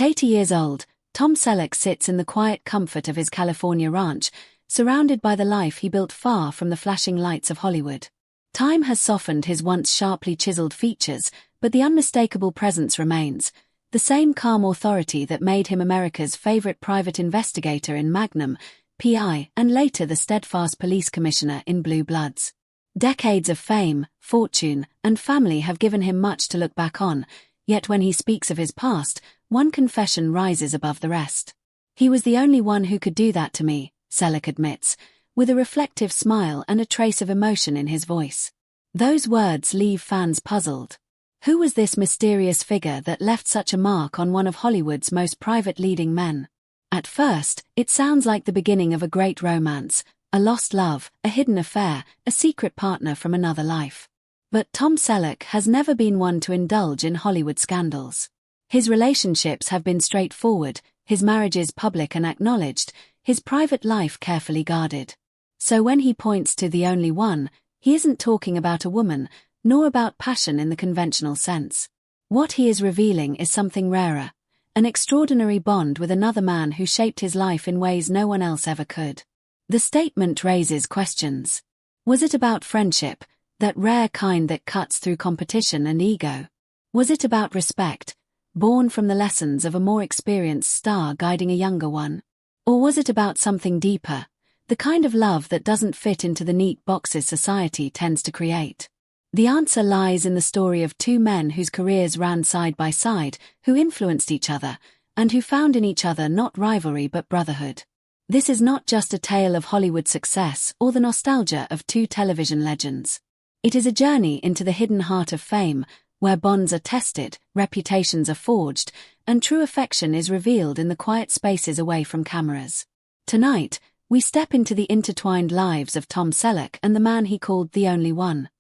At 80 years old, Tom Selleck sits in the quiet comfort of his California ranch, surrounded by the life he built far from the flashing lights of Hollywood. Time has softened his once sharply chiseled features, but the unmistakable presence remains, the same calm authority that made him America's favorite private investigator in Magnum, PI, and later the steadfast police commissioner in Blue Bloods. Decades of fame, fortune, and family have given him much to look back on, yet when he speaks of his past, one confession rises above the rest. "He was the only one who could do that to me," Selleck admits, with a reflective smile and a trace of emotion in his voice. Those words leave fans puzzled. Who was this mysterious figure that left such a mark on one of Hollywood's most private leading men? At first, it sounds like the beginning of a great romance, a lost love, a hidden affair, a secret partner from another life. But Tom Selleck has never been one to indulge in Hollywood scandals. His relationships have been straightforward, his marriages public and acknowledged, his private life carefully guarded. So when he points to the only one, he isn't talking about a woman, nor about passion in the conventional sense. What he is revealing is something rarer, an extraordinary bond with another man who shaped his life in ways no one else ever could. The statement raises questions. Was it about friendship, that rare kind that cuts through competition and ego? Was it about respect, born from the lessons of a more experienced star guiding a younger one? Or was it about something deeper, the kind of love that doesn't fit into the neat boxes society tends to create? The answer lies in the story of two men whose careers ran side by side, who influenced each other, and who found in each other not rivalry but brotherhood. This is not just a tale of Hollywood success or the nostalgia of two television legends. It is a journey into the hidden heart of fame, where bonds are tested, reputations are forged, and true affection is revealed in the quiet spaces away from cameras. Tonight, we step into the intertwined lives of Tom Selleck and the man he called the only one.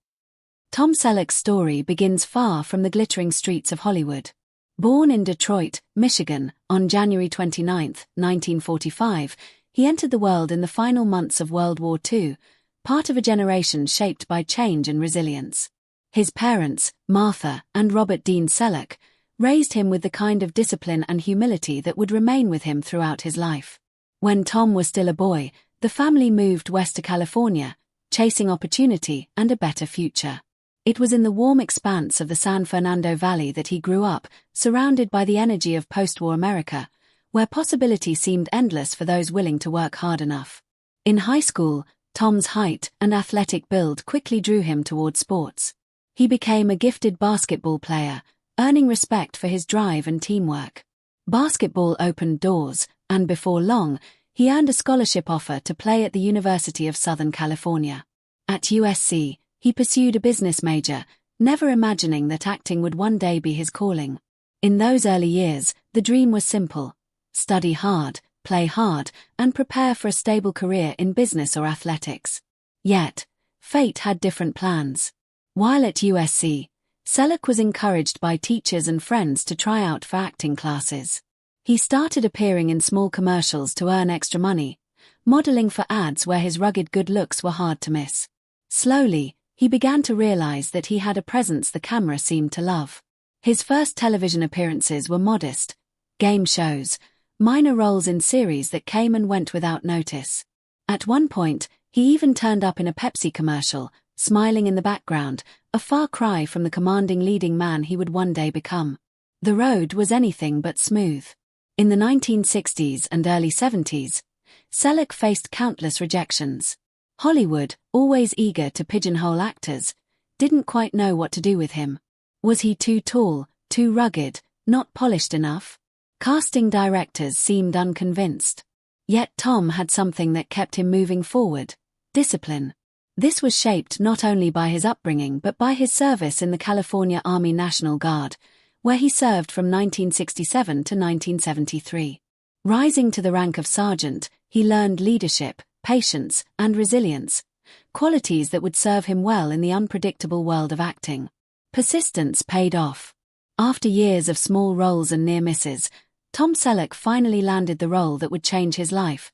Tom Selleck's story begins far from the glittering streets of Hollywood. Born in Detroit, Michigan, on January 29, 1945, he entered the world in the final months of World War II, part of a generation shaped by change and resilience. His parents, Martha and Robert Dean Selleck, raised him with the kind of discipline and humility that would remain with him throughout his life. When Tom was still a boy, the family moved west to California, chasing opportunity and a better future. It was in the warm expanse of the San Fernando Valley that he grew up, surrounded by the energy of post-war America, where possibility seemed endless for those willing to work hard enough. In high school, Tom's height and athletic build quickly drew him toward sports. He became a gifted basketball player, earning respect for his drive and teamwork. Basketball opened doors, and before long, he earned a scholarship offer to play at the University of Southern California. At USC, he pursued a business major, never imagining that acting would one day be his calling. In those early years, the dream was simple: study hard, play hard, and prepare for a stable career in business or athletics. Yet, fate had different plans. While at USC, Selleck was encouraged by teachers and friends to try out for acting classes. He started appearing in small commercials to earn extra money, modeling for ads where his rugged good looks were hard to miss. Slowly, he began to realize that he had a presence the camera seemed to love. His first television appearances were modest, game shows, minor roles in series that came and went without notice. At one point, he even turned up in a Pepsi commercial, smiling in the background, a far cry from the commanding leading man he would one day become. The road was anything but smooth. In the 1960s and early 70s, Selleck faced countless rejections. Hollywood, always eager to pigeonhole actors, didn't quite know what to do with him. Was he too tall, too rugged, not polished enough? Casting directors seemed unconvinced. Yet Tom had something that kept him moving forward: discipline. This was shaped not only by his upbringing but by his service in the California Army National Guard, where he served from 1967 to 1973. Rising to the rank of sergeant, he learned leadership, patience, and resilience, qualities that would serve him well in the unpredictable world of acting. Persistence paid off. After years of small roles and near misses, Tom Selleck finally landed the role that would change his life: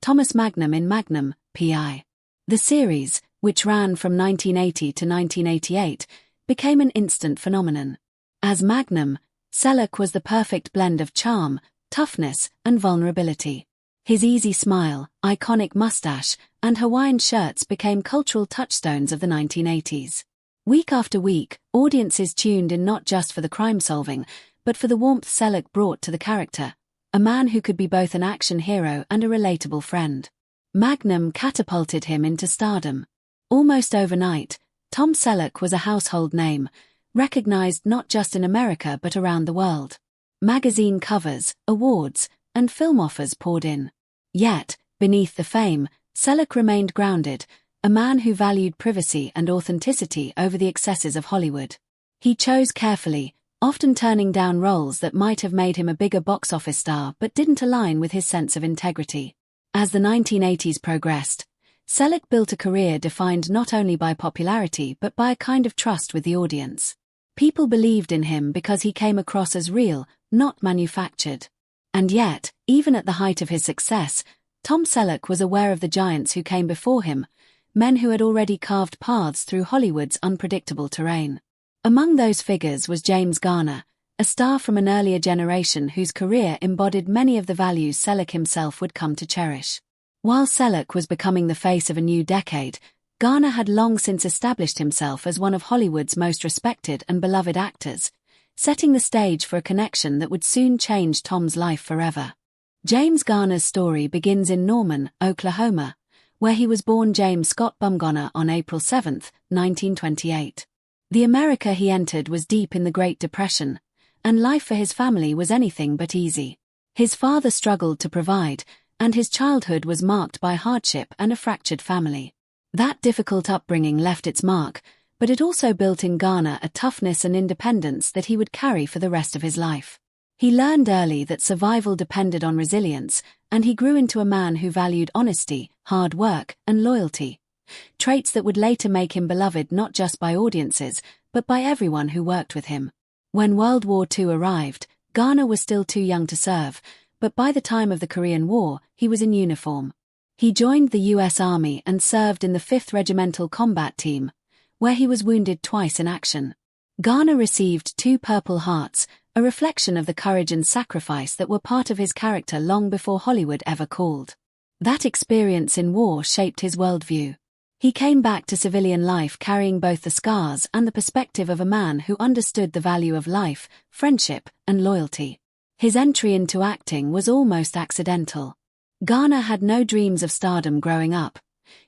Thomas Magnum in Magnum, PI. The series, which ran from 1980 to 1988, became an instant phenomenon. As Magnum, Selleck was the perfect blend of charm, toughness, and vulnerability. His easy smile, iconic mustache, and Hawaiian shirts became cultural touchstones of the 1980s. Week after week, audiences tuned in not just for the crime-solving, but for the warmth Selleck brought to the character, a man who could be both an action hero and a relatable friend. Magnum catapulted him into stardom. Almost overnight, Tom Selleck was a household name, recognized not just in America but around the world. Magazine covers, awards, and film offers poured in. Yet, beneath the fame, Selleck remained grounded, a man who valued privacy and authenticity over the excesses of Hollywood. He chose carefully, often turning down roles that might have made him a bigger box office star but didn't align with his sense of integrity. As the 1980s progressed, Selleck built a career defined not only by popularity but by a kind of trust with the audience. People believed in him because he came across as real, not manufactured. And yet, even at the height of his success, Tom Selleck was aware of the giants who came before him, men who had already carved paths through Hollywood's unpredictable terrain. Among those figures was James Garner, a star from an earlier generation whose career embodied many of the values Selleck himself would come to cherish. While Selleck was becoming the face of a new decade, Garner had long since established himself as one of Hollywood's most respected and beloved actors, setting the stage for a connection that would soon change Tom's life forever. James Garner's story begins in Norman, Oklahoma, where he was born James Scott Bumgarner on April 7, 1928. The America he entered was deep in the Great Depression, and life for his family was anything but easy. His father struggled to provide, and his childhood was marked by hardship and a fractured family. That difficult upbringing left its mark, but it also built in Garner a toughness and independence that he would carry for the rest of his life. He learned early that survival depended on resilience, and he grew into a man who valued honesty, hard work, and loyalty, traits that would later make him beloved not just by audiences, but by everyone who worked with him. When World War II arrived, Garner was still too young to serve, but by the time of the Korean War, he was in uniform. He joined the U.S. Army and served in the 5th Regimental Combat Team, where he was wounded twice in action. Garner received 2 Purple Hearts, a reflection of the courage and sacrifice that were part of his character long before Hollywood ever called. That experience in war shaped his worldview. He came back to civilian life carrying both the scars and the perspective of a man who understood the value of life, friendship, and loyalty. His entry into acting was almost accidental. Garner had no dreams of stardom growing up.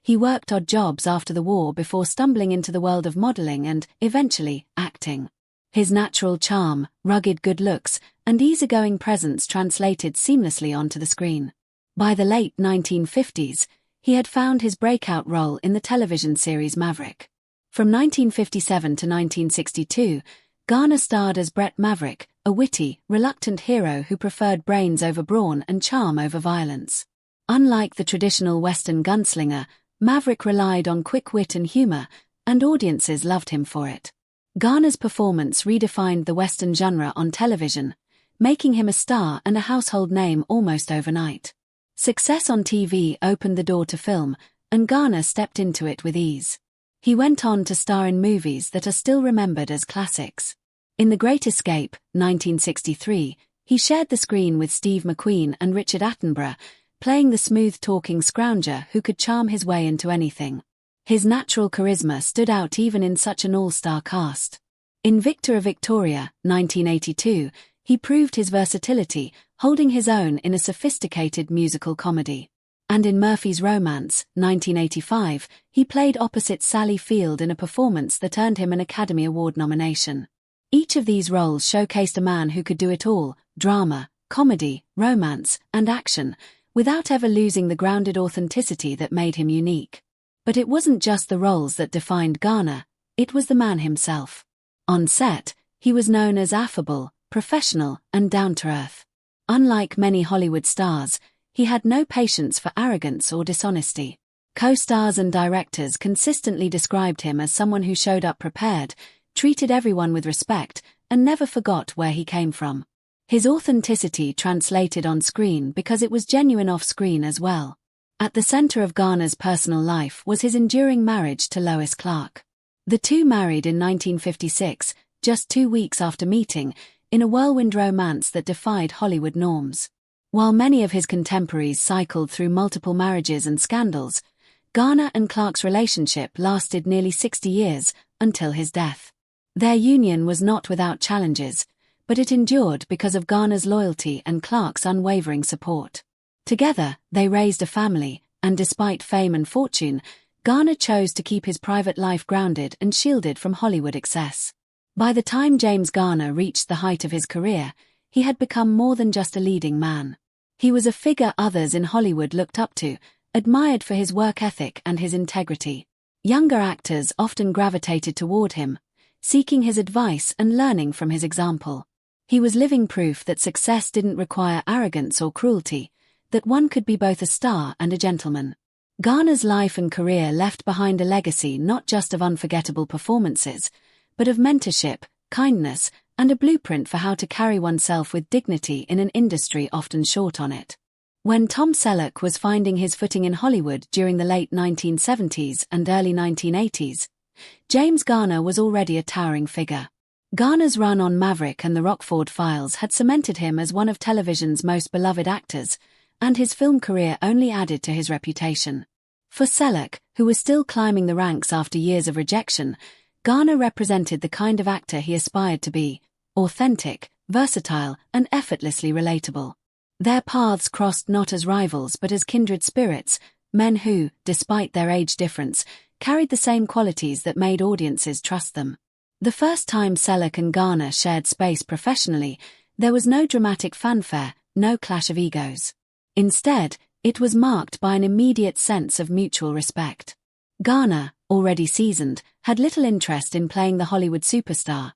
He worked odd jobs after the war before stumbling into the world of modeling and, eventually, acting. His natural charm, rugged good looks, and easygoing presence translated seamlessly onto the screen. By the late 1950s, he had found his breakout role in the television series Maverick. From 1957 to 1962, Garner starred as Brett Maverick, a witty, reluctant hero who preferred brains over brawn and charm over violence. Unlike the traditional Western gunslinger, Maverick relied on quick wit and humor, and audiences loved him for it. Garner's performance redefined the Western genre on television, making him a star and a household name almost overnight. Success on TV opened the door to film, and Garner stepped into it with ease. He went on to star in movies that are still remembered as classics. In The Great Escape, 1963, he shared the screen with Steve McQueen and Richard Attenborough, playing the smooth-talking scrounger who could charm his way into anything. His natural charisma stood out even in such an all-star cast. In Victor of Victoria, 1982, he proved his versatility, holding his own in a sophisticated musical comedy. And in Murphy's Romance, 1985, he played opposite Sally Field in a performance that earned him an Academy Award nomination. Each of these roles showcased a man who could do it all: drama, comedy, romance, and action, without ever losing the grounded authenticity that made him unique. But it wasn't just the roles that defined Garner, it was the man himself. On set, he was known as affable, professional, and down-to-earth. Unlike many Hollywood stars, he had no patience for arrogance or dishonesty. Co-stars and directors consistently described him as someone who showed up prepared, treated everyone with respect, and never forgot where he came from. His authenticity translated on screen because it was genuine off-screen as well. At the center of Garner's personal life was his enduring marriage to Lois Clark. The two married in 1956, just 2 weeks after meeting, in a whirlwind romance that defied Hollywood norms. While many of his contemporaries cycled through multiple marriages and scandals, Garner and Clarke's relationship lasted nearly 60 years, until his death. Their union was not without challenges, but it endured because of Garner's loyalty and Clarke's unwavering support. Together, they raised a family, and despite fame and fortune, Garner chose to keep his private life grounded and shielded from Hollywood excess. By the time James Garner reached the height of his career, he had become more than just a leading man. He was a figure others in Hollywood looked up to, admired for his work ethic and his integrity. Younger actors often gravitated toward him, seeking his advice and learning from his example. He was living proof that success didn't require arrogance or cruelty, that one could be both a star and a gentleman. Garner's life and career left behind a legacy not just of unforgettable performances, but of mentorship, kindness, and a blueprint for how to carry oneself with dignity in an industry often short on it. When Tom Selleck was finding his footing in Hollywood during the late 1970s and early 1980s, James Garner was already a towering figure. Garner's run on Maverick and the Rockford Files had cemented him as one of television's most beloved actors, and his film career only added to his reputation. For Selleck, who was still climbing the ranks after years of rejection, Garner represented the kind of actor he aspired to be: authentic, versatile, and effortlessly relatable. Their paths crossed not as rivals but as kindred spirits, men who, despite their age difference, carried the same qualities that made audiences trust them. The first time Selleck and Garner shared space professionally, there was no dramatic fanfare, no clash of egos. Instead, it was marked by an immediate sense of mutual respect. Garner, already seasoned, had little interest in playing the Hollywood superstar.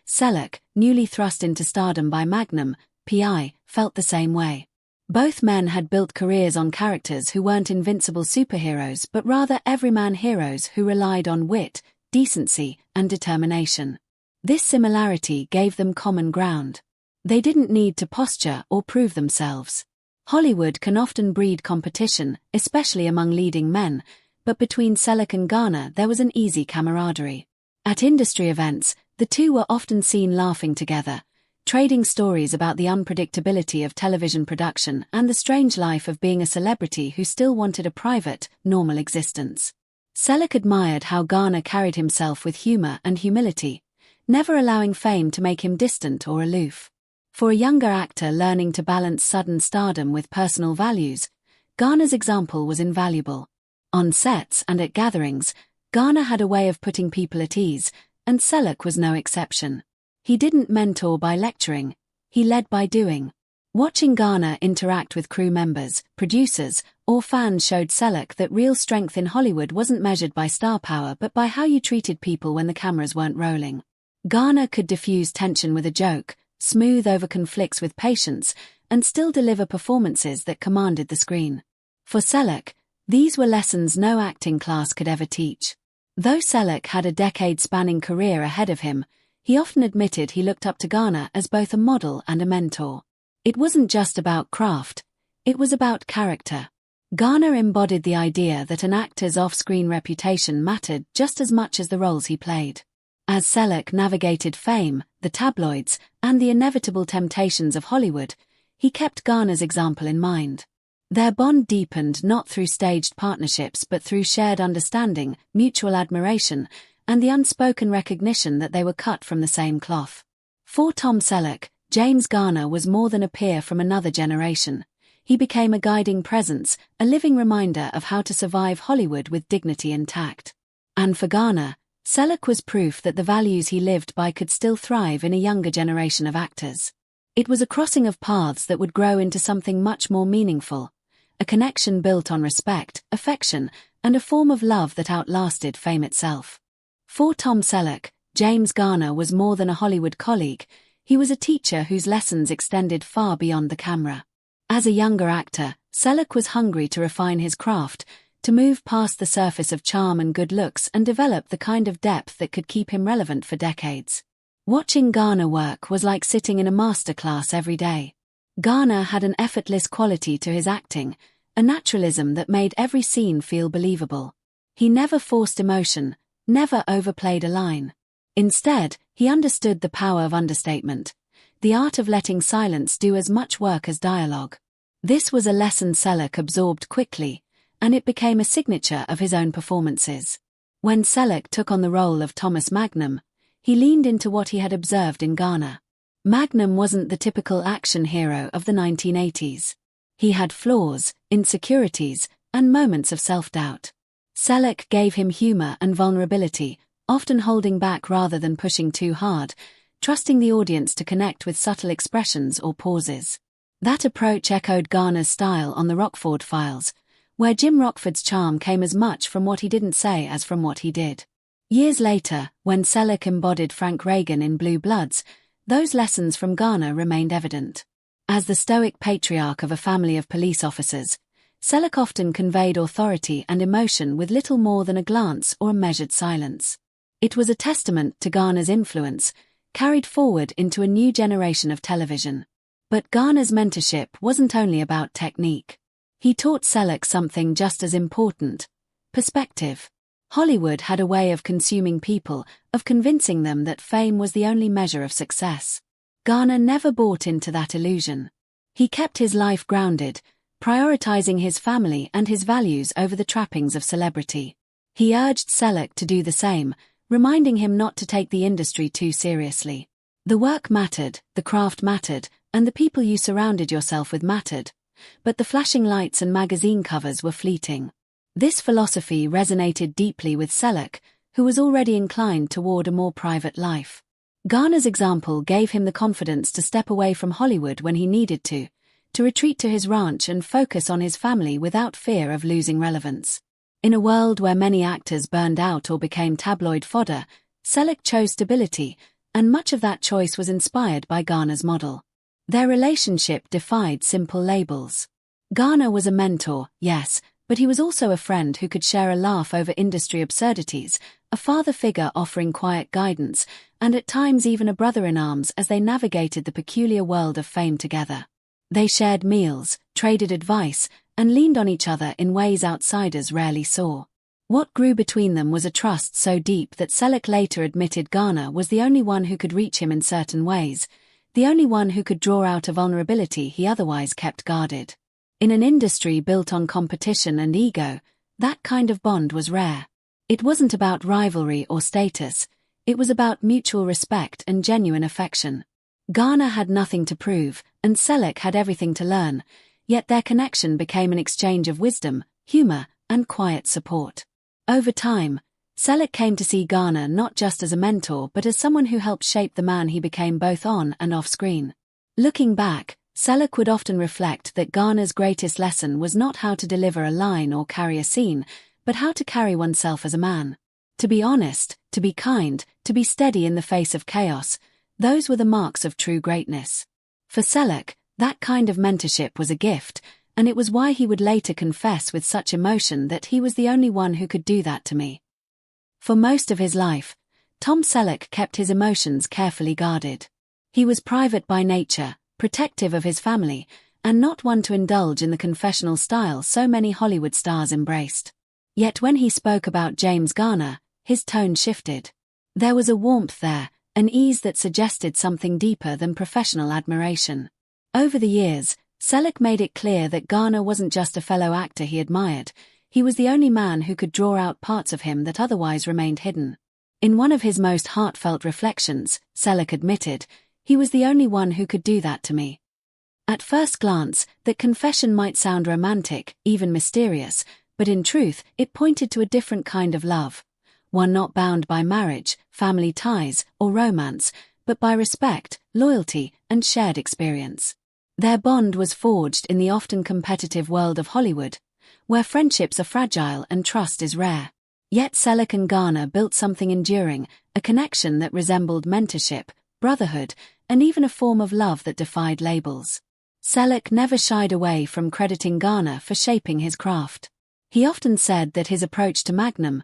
Selleck, newly thrust into stardom by Magnum, PI, felt the same way. Both men had built careers on characters who weren't invincible superheroes but rather everyman heroes who relied on wit, decency, and determination. This similarity gave them common ground. They didn't need to posture or prove themselves. Hollywood can often breed competition, especially among leading men, but between Selleck and Garner there was an easy camaraderie. At industry events, the two were often seen laughing together, trading stories about the unpredictability of television production and the strange life of being a celebrity who still wanted a private, normal existence. Selleck admired how Garner carried himself with humor and humility, never allowing fame to make him distant or aloof. For a younger actor learning to balance sudden stardom with personal values, Garner's example was invaluable. On sets and at gatherings, Garner had a way of putting people at ease, and Selleck was no exception. He didn't mentor by lecturing, he led by doing. Watching Garner interact with crew members, producers, or fans showed Selleck that real strength in Hollywood wasn't measured by star power but by how you treated people when the cameras weren't rolling. Garner could diffuse tension with a joke, smooth over conflicts with patience, and still deliver performances that commanded the screen. For Selleck, these were lessons no acting class could ever teach. Though Selleck had a decade-spanning career ahead of him, he often admitted he looked up to Garner as both a model and a mentor. It wasn't just about craft, it was about character. Garner embodied the idea that an actor's off-screen reputation mattered just as much as the roles he played. As Selleck navigated fame, the tabloids, and the inevitable temptations of Hollywood, he kept Garner's example in mind. Their bond deepened not through staged partnerships but through shared understanding, mutual admiration, and the unspoken recognition that they were cut from the same cloth. For Tom Selleck, James Garner was more than a peer from another generation. He became a guiding presence, a living reminder of how to survive Hollywood with dignity and tact. And for Garner, Selleck was proof that the values he lived by could still thrive in a younger generation of actors. It was a crossing of paths that would grow into something much more meaningful, a connection built on respect, affection, and a form of love that outlasted fame itself. For Tom Selleck, James Garner was more than a Hollywood colleague, he was a teacher whose lessons extended far beyond the camera. As a younger actor, Selleck was hungry to refine his craft, to move past the surface of charm and good looks and develop the kind of depth that could keep him relevant for decades. Watching Garner work was like sitting in a masterclass every day. Garner had an effortless quality to his acting, a naturalism that made every scene feel believable. He never forced emotion, never overplayed a line. Instead, he understood the power of understatement, the art of letting silence do as much work as dialogue. This was a lesson Selleck absorbed quickly, and it became a signature of his own performances. When Selleck took on the role of Thomas Magnum, he leaned into what he had observed in Garner. Magnum wasn't the typical action hero of the 1980s. He had flaws, insecurities, and moments of self-doubt. Selleck gave him humor and vulnerability, often holding back rather than pushing too hard, trusting the audience to connect with subtle expressions or pauses. That approach echoed Garner's style on the Rockford Files, where Jim Rockford's charm came as much from what he didn't say as from what he did. Years later, when Selleck embodied Frank Reagan in Blue Bloods, those lessons from Garner remained evident. As the stoic patriarch of a family of police officers, Selleck often conveyed authority and emotion with little more than a glance or a measured silence. It was a testament to Garner's influence, carried forward into a new generation of television. But Garner's mentorship wasn't only about technique. He taught Selleck something just as important: perspective. Hollywood had a way of consuming people, of convincing them that fame was the only measure of success. Garner never bought into that illusion. He kept his life grounded, prioritizing his family and his values over the trappings of celebrity. He urged Selleck to do the same, reminding him not to take the industry too seriously. The work mattered, the craft mattered, and the people you surrounded yourself with mattered, but the flashing lights and magazine covers were fleeting. This philosophy resonated deeply with Selleck, who was already inclined toward a more private life. Garner's example gave him the confidence to step away from Hollywood when he needed to retreat to his ranch and focus on his family without fear of losing relevance. In a world where many actors burned out or became tabloid fodder, Selleck chose stability, and much of that choice was inspired by Garner's model. Their relationship defied simple labels. Garner was a mentor, yes, but he was also a friend who could share a laugh over industry absurdities, a father figure offering quiet guidance, and at times even a brother-in-arms as they navigated the peculiar world of fame together. They shared meals, traded advice, and leaned on each other in ways outsiders rarely saw. What grew between them was a trust so deep that Selleck later admitted Garner was the only one who could reach him in certain ways, the only one who could draw out a vulnerability he otherwise kept guarded. In an industry built on competition and ego, that kind of bond was rare. It wasn't about rivalry or status, it was about mutual respect and genuine affection. Garner had nothing to prove, and Selleck had everything to learn, yet their connection became an exchange of wisdom, humor, and quiet support. Over time, Selleck came to see Garner not just as a mentor but as someone who helped shape the man he became both on and off screen. Looking back, Selleck would often reflect that Garner's greatest lesson was not how to deliver a line or carry a scene, but how to carry oneself as a man. To be honest, to be kind, to be steady in the face of chaos, those were the marks of true greatness. For Selleck, that kind of mentorship was a gift, and it was why he would later confess with such emotion that he was the only one who could do that to me. For most of his life, Tom Selleck kept his emotions carefully guarded. He was private by nature, protective of his family, and not one to indulge in the confessional style so many Hollywood stars embraced. Yet when he spoke about James Garner, his tone shifted. There was a warmth there, an ease that suggested something deeper than professional admiration. Over the years, Selleck made it clear that Garner wasn't just a fellow actor he admired, he was the only man who could draw out parts of him that otherwise remained hidden. In one of his most heartfelt reflections, Selleck admitted, "He was the only one who could do that to me." At first glance, that confession might sound romantic, even mysterious, but in truth, it pointed to a different kind of love. One not bound by marriage, family ties, or romance, but by respect, loyalty, and shared experience. Their bond was forged in the often competitive world of Hollywood, where friendships are fragile and trust is rare. Yet Selleck and Garner built something enduring, a connection that resembled mentorship, brotherhood, and even a form of love that defied labels. Selleck never shied away from crediting Garner for shaping his craft. He often said that his approach to Magnum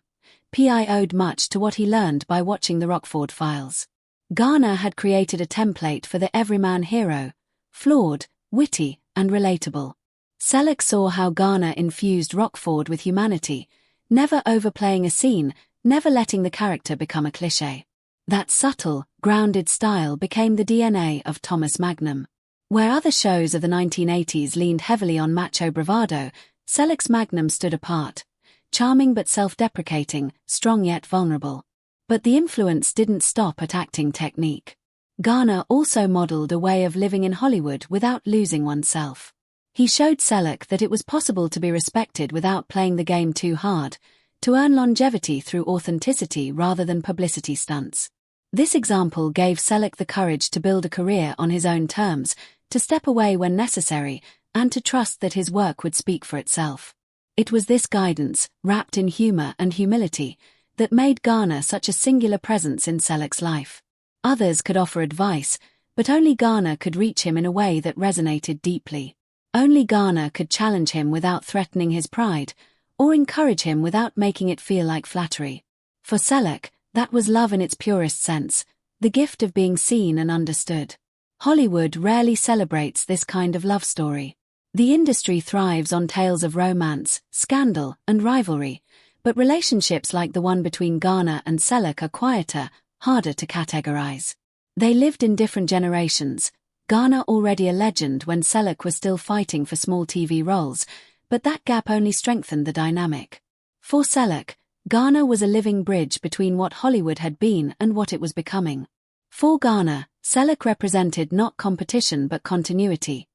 P.I. owed much to what he learned by watching the Rockford Files. Garner had created a template for the everyman hero, flawed, witty, and relatable. Selleck saw how Garner infused Rockford with humanity, never overplaying a scene, never letting the character become a cliché. That subtle, grounded style became the DNA of Thomas Magnum. Where other shows of the 1980s leaned heavily on macho bravado, Selleck's Magnum stood apart. Charming but self-deprecating, strong yet vulnerable. But the influence didn't stop at acting technique. Garner also modeled a way of living in Hollywood without losing oneself. He showed Selleck that it was possible to be respected without playing the game too hard, to earn longevity through authenticity rather than publicity stunts. This example gave Selleck the courage to build a career on his own terms, to step away when necessary, and to trust that his work would speak for itself. It was this guidance, wrapped in humor and humility, that made Garner such a singular presence in Selleck's life. Others could offer advice, but only Garner could reach him in a way that resonated deeply. Only Garner could challenge him without threatening his pride, or encourage him without making it feel like flattery. For Selleck, that was love in its purest sense, the gift of being seen and understood. Hollywood rarely celebrates this kind of love story. The industry thrives on tales of romance, scandal, and rivalry, but relationships like the one between Garner and Selleck are quieter, harder to categorize. They lived in different generations, Garner already a legend when Selleck was still fighting for small TV roles, but that gap only strengthened the dynamic. For Selleck, Garner was a living bridge between what Hollywood had been and what it was becoming. For Garner, Selleck represented not competition but continuity,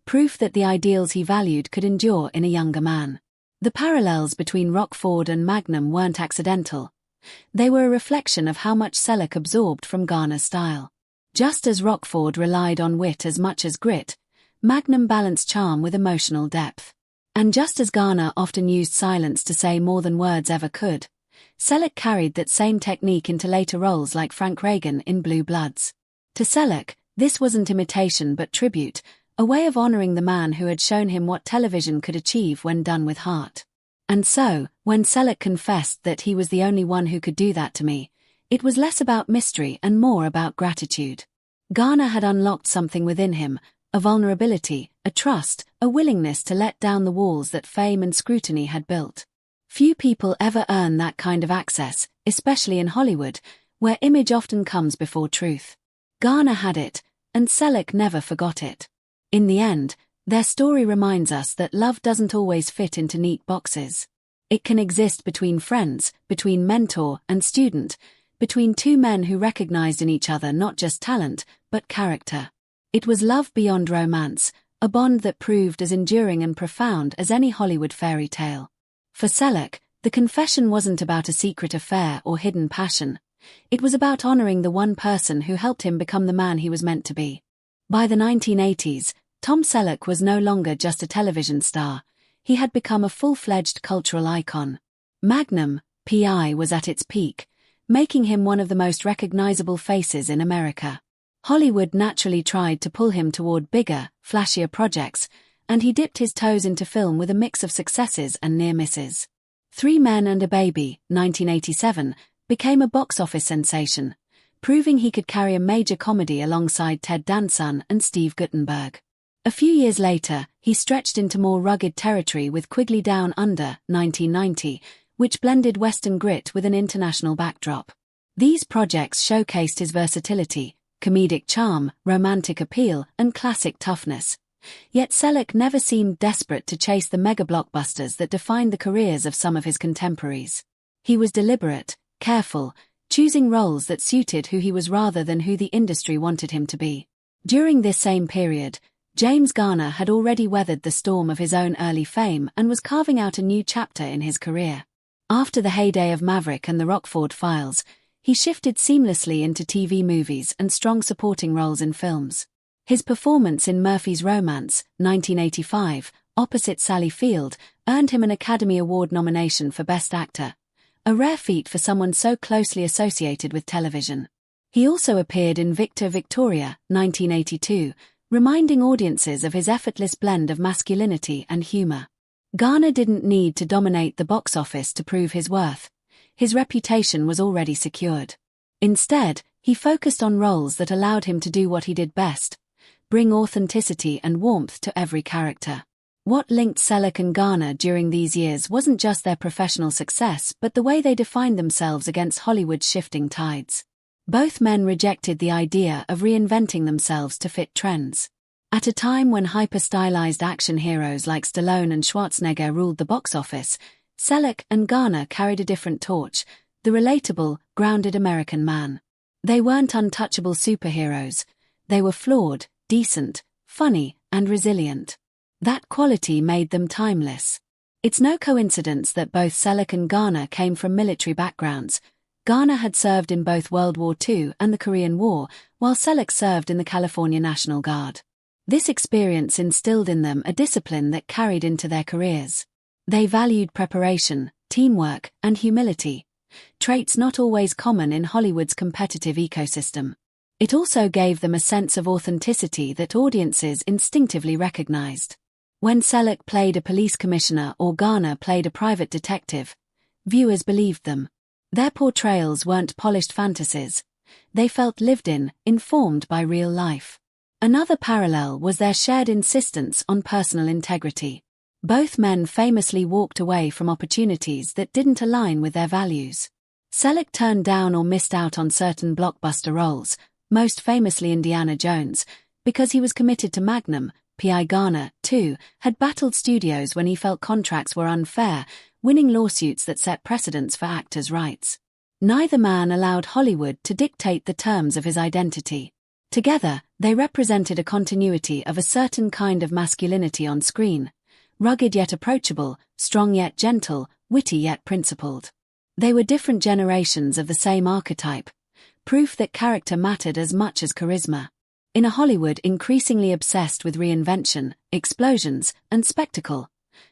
proof that the ideals he valued could endure in a younger man. The parallels between Rockford and Magnum weren't accidental. They were a reflection of how much Selleck absorbed from Garner's style. Just as Rockford relied on wit as much as grit, Magnum balanced charm with emotional depth. And just as Garner often used silence to say more than words ever could, Selleck carried that same technique into later roles like Frank Reagan in Blue Bloods. To Selleck, this wasn't imitation but tribute, a way of honoring the man who had shown him what television could achieve when done with heart. And so, when Selleck confessed that he was the only one who could do that to me, it was less about mystery and more about gratitude. Garner had unlocked something within him, a vulnerability, a trust, a willingness to let down the walls that fame and scrutiny had built. Few people ever earn that kind of access, especially in Hollywood, where image often comes before truth. Garner had it, and Selleck never forgot it. In the end, their story reminds us that love doesn't always fit into neat boxes. It can exist between friends, between mentor and student, between two men who recognized in each other not just talent, but character. It was love beyond romance, a bond that proved as enduring and profound as any Hollywood fairy tale. For Selleck, the confession wasn't about a secret affair or hidden passion. It was about honoring the one person who helped him become the man he was meant to be. By the 1980s, Tom Selleck was no longer just a television star. He had become a full-fledged cultural icon. Magnum, P.I. was at its peak, making him one of the most recognizable faces in America. Hollywood naturally tried to pull him toward bigger, flashier projects, and he dipped his toes into film with a mix of successes and near misses. 3 Men and a Baby, 1987, became a box office sensation, proving he could carry a major comedy alongside Ted Danson and Steve Guttenberg. A few years later, he stretched into more rugged territory with Quigley Down Under, 1990, which blended Western grit with an international backdrop. These projects showcased his versatility, comedic charm, romantic appeal, and classic toughness. Yet Selleck never seemed desperate to chase the mega blockbusters that defined the careers of some of his contemporaries. He was deliberate, careful, choosing roles that suited who he was rather than who the industry wanted him to be. During this same period, James Garner had already weathered the storm of his own early fame and was carving out a new chapter in his career. After the heyday of Maverick and the Rockford Files, he shifted seamlessly into TV movies and strong supporting roles in films. His performance in Murphy's Romance, 1985, opposite Sally Field, earned him an Academy Award nomination for Best Actor, a rare feat for someone so closely associated with television. He also appeared in Victor Victoria, 1982, reminding audiences of his effortless blend of masculinity and humor. Garner didn't need to dominate the box office to prove his worth. His reputation was already secured. Instead, he focused on roles that allowed him to do what he did best: bring authenticity and warmth to every character. What linked Selleck and Garner during these years wasn't just their professional success but the way they defined themselves against Hollywood's shifting tides. Both men rejected the idea of reinventing themselves to fit trends. At a time when hyper-stylized action heroes like Stallone and Schwarzenegger ruled the box office, Selleck and Garner carried a different torch, the relatable, grounded American man. They weren't untouchable superheroes. They were flawed, decent, funny, and resilient. That quality made them timeless. It's no coincidence that both Selleck and Garner came from military backgrounds. Garner had served in both World War II and the Korean War, while Selleck served in the California National Guard. This experience instilled in them a discipline that carried into their careers. They valued preparation, teamwork, and humility, traits not always common in Hollywood's competitive ecosystem. It also gave them a sense of authenticity that audiences instinctively recognized. When Selleck played a police commissioner or Garner played a private detective, viewers believed them. Their portrayals weren't polished fantasies. They felt lived in, informed by real life. Another parallel was their shared insistence on personal integrity. Both men famously walked away from opportunities that didn't align with their values. Selleck turned down or missed out on certain blockbuster roles, most famously Indiana Jones, because he was committed to Magnum. P.I. Garner, too, had battled studios when he felt contracts were unfair, winning lawsuits that set precedents for actors' rights. Neither man allowed Hollywood to dictate the terms of his identity. Together, they represented a continuity of a certain kind of masculinity on screen, rugged yet approachable, strong yet gentle, witty yet principled. They were different generations of the same archetype, proof that character mattered as much as charisma. In a Hollywood increasingly obsessed with reinvention, explosions, and spectacle,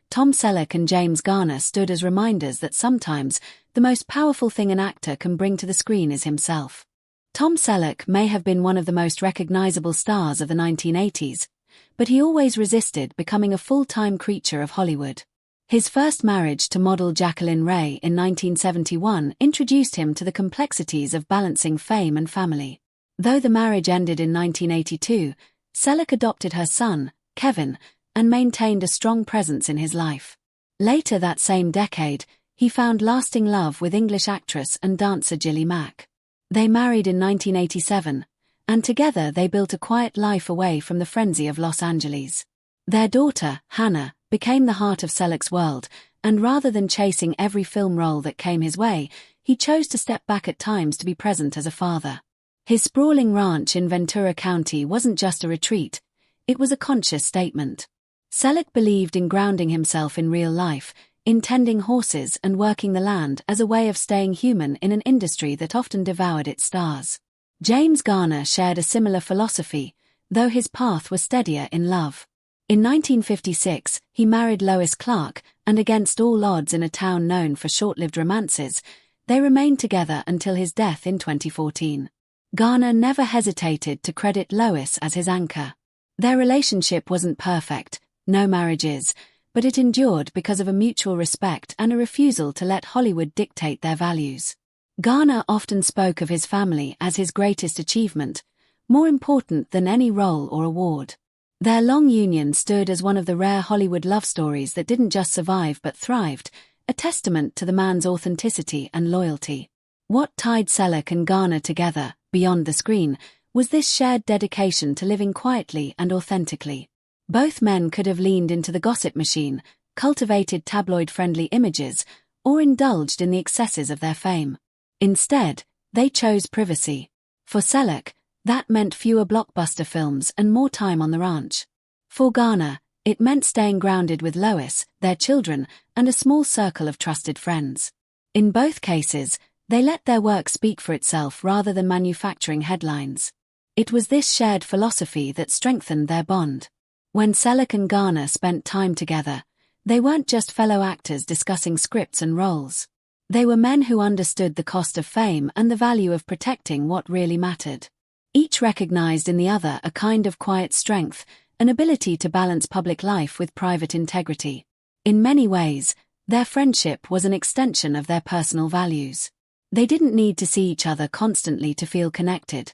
Tom Selleck and James Garner stood as reminders that sometimes the most powerful thing an actor can bring to the screen is himself. Tom Selleck may have been one of the most recognizable stars of the 1980s, but he always resisted becoming a full-time creature of Hollywood. His first marriage to model Jacqueline Ray in 1971 introduced him to the complexities of balancing fame and family. Though the marriage ended in 1982, Selleck adopted her son, Kevin, and maintained a strong presence in his life. Later that same decade, he found lasting love with English actress and dancer Gilly Mack. They married in 1987, and together they built a quiet life away from the frenzy of Los Angeles. Their daughter, Hannah, became the heart of Selleck's world, and rather than chasing every film role that came his way, he chose to step back at times to be present as a father. His sprawling ranch in Ventura County wasn't just a retreat, it was a conscious statement. Selleck believed in grounding himself in real life, in tending horses and working the land as a way of staying human in an industry that often devoured its stars. James Garner shared a similar philosophy, though his path was steadier in love. In 1956, he married Lois Clark, and against all odds in a town known for short-lived romances, they remained together until his death in 2014. Garner never hesitated to credit Lois as his anchor. Their relationship wasn't perfect, no marriage is, but it endured because of a mutual respect and a refusal to let Hollywood dictate their values. Garner often spoke of his family as his greatest achievement, more important than any role or award. Their long union stood as one of the rare Hollywood love stories that didn't just survive but thrived, a testament to the man's authenticity and loyalty. What tied Selleck and Garner together, beyond the screen, was this shared dedication to living quietly and authentically. Both men could have leaned into the gossip machine, cultivated tabloid-friendly images, or indulged in the excesses of their fame. Instead, they chose privacy. For Selleck, that meant fewer blockbuster films and more time on the ranch. For Garner, it meant staying grounded with Lois, their children, and a small circle of trusted friends. In both cases, they let their work speak for itself rather than manufacturing headlines. It was this shared philosophy that strengthened their bond. When Selleck and Garner spent time together, they weren't just fellow actors discussing scripts and roles. They were men who understood the cost of fame and the value of protecting what really mattered. Each recognized in the other a kind of quiet strength, an ability to balance public life with private integrity. In many ways, their friendship was an extension of their personal values. They didn't need to see each other constantly to feel connected.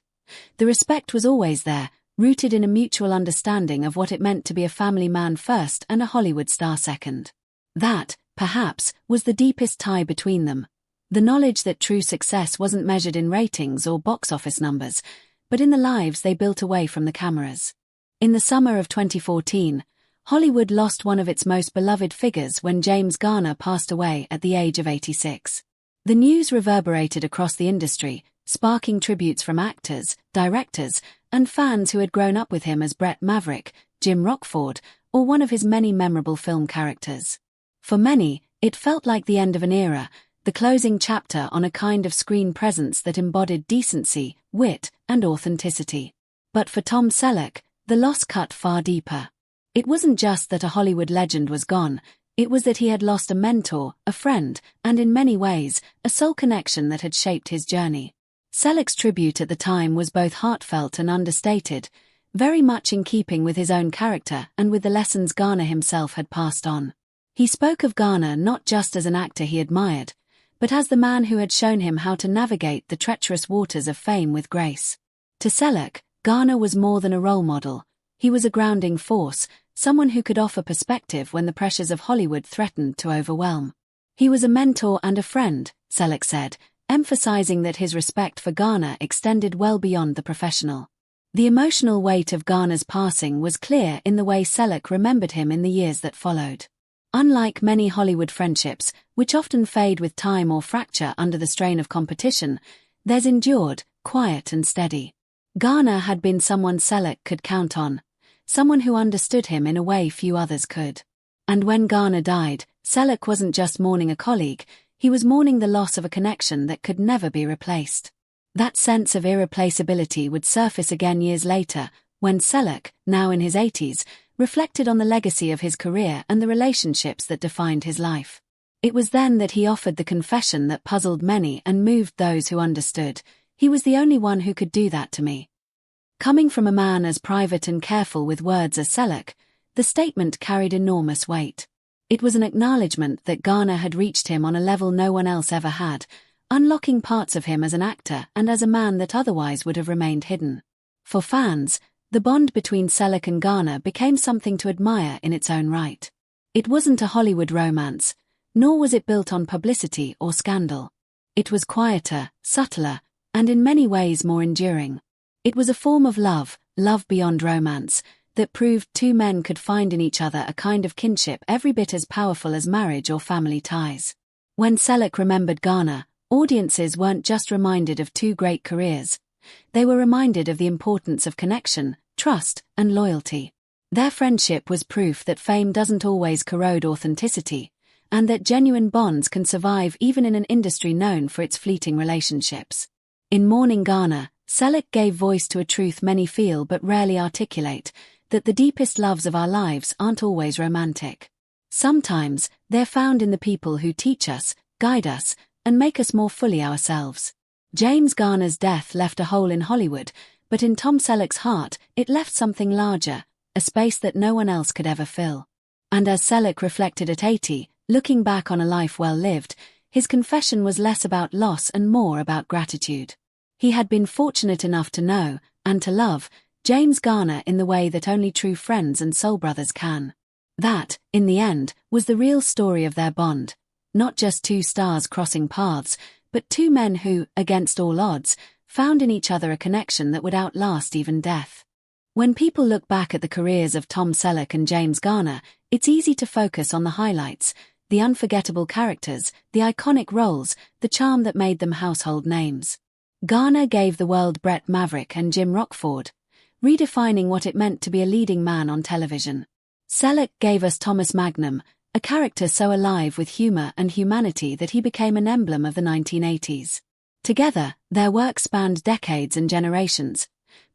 The respect was always there, rooted in a mutual understanding of what it meant to be a family man first and a Hollywood star second. That, perhaps, was the deepest tie between them, The knowledge that true success wasn't measured in ratings or box office numbers, but in the lives they built away from the cameras. In the summer of 2014, Hollywood lost one of its most beloved figures when James Garner passed away at the age of 86. The news reverberated across the industry, sparking tributes from actors, directors, and fans who had grown up with him as Brett Maverick, Jim Rockford, or one of his many memorable film characters. For many, it felt like the end of an era, the closing chapter on a kind of screen presence that embodied decency, wit, and authenticity. But for Tom Selleck, the loss cut far deeper. It wasn't just that a Hollywood legend was gone, it was that he had lost a mentor, a friend, and in many ways, a soul connection that had shaped his journey. Selleck's tribute at the time was both heartfelt and understated, very much in keeping with his own character and with the lessons Garner himself had passed on. He spoke of Garner not just as an actor he admired, but as the man who had shown him how to navigate the treacherous waters of fame with grace. To Selleck, Garner was more than a role model. He was a grounding force, someone who could offer perspective when the pressures of Hollywood threatened to overwhelm. He was a mentor and a friend, Selleck said, emphasizing that his respect for Garner extended well beyond the professional. The emotional weight of Garner's passing was clear in the way Selleck remembered him in the years that followed. Unlike many Hollywood friendships, which often fade with time or fracture under the strain of competition, theirs endured, quiet and steady. Garner had been someone Selleck could count on, someone who understood him in a way few others could. And when Garner died, Selleck wasn't just mourning a colleague, he was mourning the loss of a connection that could never be replaced. That sense of irreplaceability would surface again years later, when Selleck, now in his 80s, reflected on the legacy of his career and the relationships that defined his life. It was then that he offered the confession that puzzled many and moved those who understood. He was the only one who could do that to me. Coming from a man as private and careful with words as Selleck, the statement carried enormous weight. It was an acknowledgement that Garner had reached him on a level no one else ever had, unlocking parts of him as an actor and as a man that otherwise would have remained hidden. For fans, the bond between Selleck and Garner became something to admire in its own right. It wasn't a Hollywood romance, nor was it built on publicity or scandal. It was quieter, subtler, and in many ways more enduring. It was a form of love, love beyond romance, that proved two men could find in each other a kind of kinship every bit as powerful as marriage or family ties. When Selleck remembered Garner, audiences weren't just reminded of two great careers. They were reminded of the importance of connection, trust, and loyalty. Their friendship was proof that fame doesn't always corrode authenticity, and that genuine bonds can survive even in an industry known for its fleeting relationships. In mourning Garner, Selleck gave voice to a truth many feel but rarely articulate, that the deepest loves of our lives aren't always romantic. Sometimes, they're found in the people who teach us, guide us, and make us more fully ourselves. James Garner's death left a hole in Hollywood, but in Tom Selleck's heart, it left something larger, a space that no one else could ever fill. And as Selleck reflected at 80, looking back on a life well lived, his confession was less about loss and more about gratitude. He had been fortunate enough to know, and to love, James Garner in the way that only true friends and soul brothers can. That, in the end, was the real story of their bond. Not just two stars crossing paths, but two men who, against all odds, found in each other a connection that would outlast even death. When people look back at the careers of Tom Selleck and James Garner, it's easy to focus on the highlights, the unforgettable characters, the iconic roles, the charm that made them household names. Garner gave the world Brett Maverick and Jim Rockford, redefining what it meant to be a leading man on television. Selleck gave us Thomas Magnum, a character so alive with humor and humanity that he became an emblem of the 1980s. Together, their work spanned decades and generations,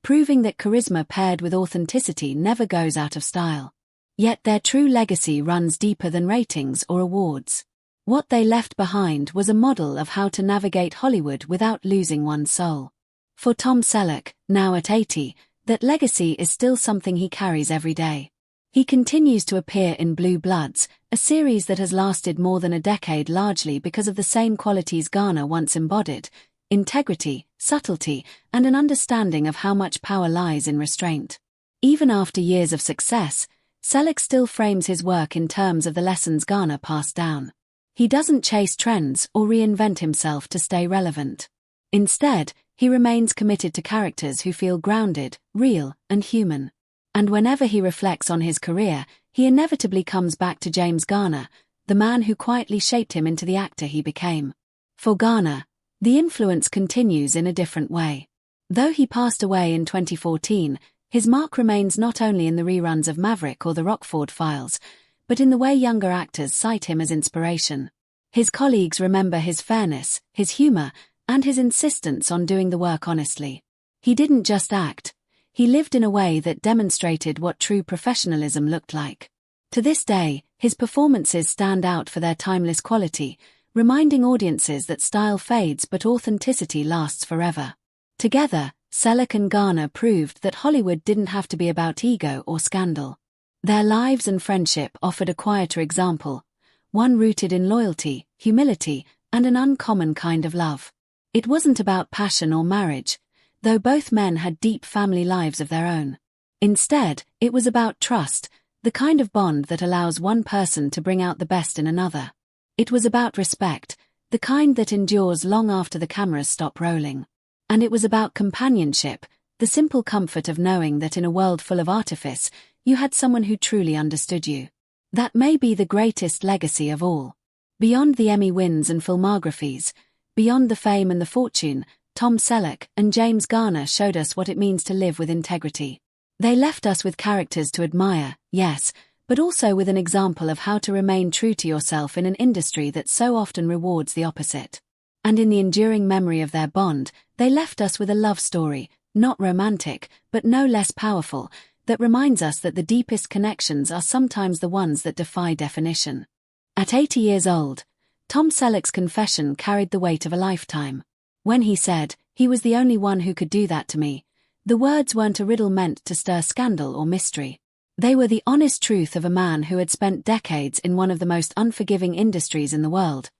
proving that charisma paired with authenticity never goes out of style. Yet their true legacy runs deeper than ratings or awards. What they left behind was a model of how to navigate Hollywood without losing one's soul. For Tom Selleck, now at 80, that legacy is still something he carries every day. He continues to appear in Blue Bloods, a series that has lasted more than a decade largely because of the same qualities Garner once embodied: integrity, subtlety, and an understanding of how much power lies in restraint. Even after years of success, Selleck still frames his work in terms of the lessons Garner passed down. He doesn't chase trends or reinvent himself to stay relevant. Instead, he remains committed to characters who feel grounded, real, and human. And whenever he reflects on his career, he inevitably comes back to James Garner, the man who quietly shaped him into the actor he became. For Garner, the influence continues in a different way. Though he passed away in 2014, his mark remains not only in the reruns of Maverick or the Rockford Files, but in the way younger actors cite him as inspiration. His colleagues remember his fairness, his humor, and his insistence on doing the work honestly. He didn't just act, he lived in a way that demonstrated what true professionalism looked like. To this day, his performances stand out for their timeless quality, reminding audiences that style fades but authenticity lasts forever. Together, Selleck and Garner proved that Hollywood didn't have to be about ego or scandal. Their lives and friendship offered a quieter example, one rooted in loyalty, humility, and an uncommon kind of love. It wasn't about passion or marriage, though both men had deep family lives of their own. Instead, it was about trust, the kind of bond that allows one person to bring out the best in another. It was about respect, the kind that endures long after the cameras stop rolling. And it was about companionship, the simple comfort of knowing that in a world full of artifice, you had someone who truly understood you. That may be the greatest legacy of all. Beyond the Emmy wins and filmographies, beyond the fame and the fortune, Tom Selleck and James Garner showed us what it means to live with integrity. They left us with characters to admire, yes, but also with an example of how to remain true to yourself in an industry that so often rewards the opposite. And in the enduring memory of their bond, they left us with a love story, not romantic, but no less powerful, that reminds us that the deepest connections are sometimes the ones that defy definition. At 80 years old, Tom Selleck's confession carried the weight of a lifetime. When he said, "He was the only one who could do that to me," the words weren't a riddle meant to stir scandal or mystery. They were the honest truth of a man who had spent decades in one of the most unforgiving industries in the world,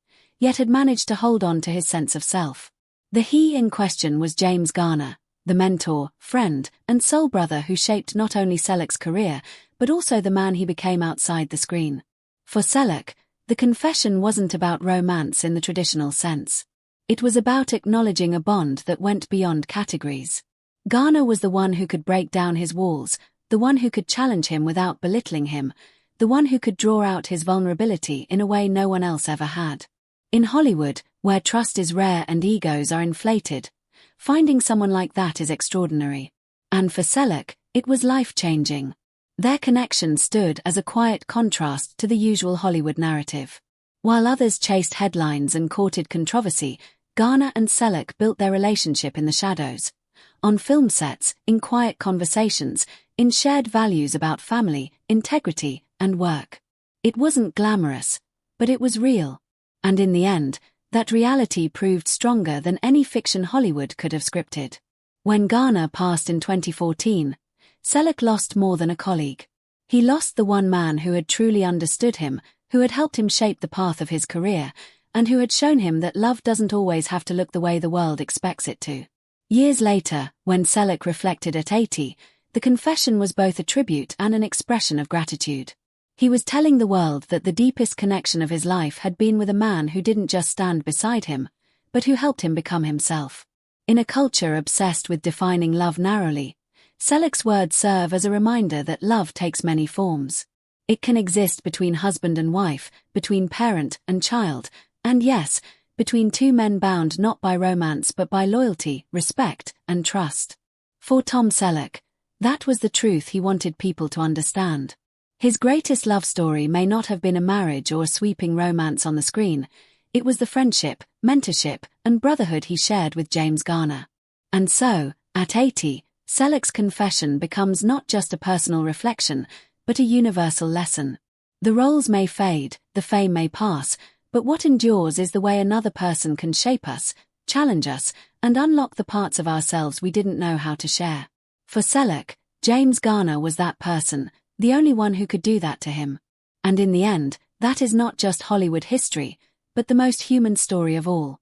yet had managed to hold on to his sense of self. The he in question was James Garner, the mentor, friend, and soul brother who shaped not only Selleck's career, but also the man he became outside the screen. For Selleck, the confession wasn't about romance in the traditional sense. It was about acknowledging a bond that went beyond categories. Garner was the one who could break down his walls, the one who could challenge him without belittling him, the one who could draw out his vulnerability in a way no one else ever had. In Hollywood, where trust is rare and egos are inflated, finding someone like that is extraordinary. And for Selleck, it was life-changing. Their connection stood as a quiet contrast to the usual Hollywood narrative. While others chased headlines and courted controversy, Garner and Selleck built their relationship in the shadows. On film sets, in quiet conversations, in shared values about family, integrity, and work. It wasn't glamorous, but it was real. And in the end, that reality proved stronger than any fiction Hollywood could have scripted. When Garner passed in 2014, Selleck lost more than a colleague. He lost the one man who had truly understood him, who had helped him shape the path of his career, and who had shown him that love doesn't always have to look the way the world expects it to. Years later, when Selleck reflected at 80, the confession was both a tribute and an expression of gratitude. He was telling the world that the deepest connection of his life had been with a man who didn't just stand beside him, but who helped him become himself. In a culture obsessed with defining love narrowly, Selleck's words serve as a reminder that love takes many forms. It can exist between husband and wife, between parent and child, and yes, between two men bound not by romance but by loyalty, respect, and trust. For Tom Selleck, that was the truth he wanted people to understand. His greatest love story may not have been a marriage or a sweeping romance on the screen. It was the friendship, mentorship, and brotherhood he shared with James Garner. And so, at 80, Selleck's confession becomes not just a personal reflection, but a universal lesson. The roles may fade, the fame may pass, but what endures is the way another person can shape us, challenge us, and unlock the parts of ourselves we didn't know how to share. For Selleck, James Garner was that person, the only one who could do that to him. And in the end, that is not just Hollywood history, but the most human story of all.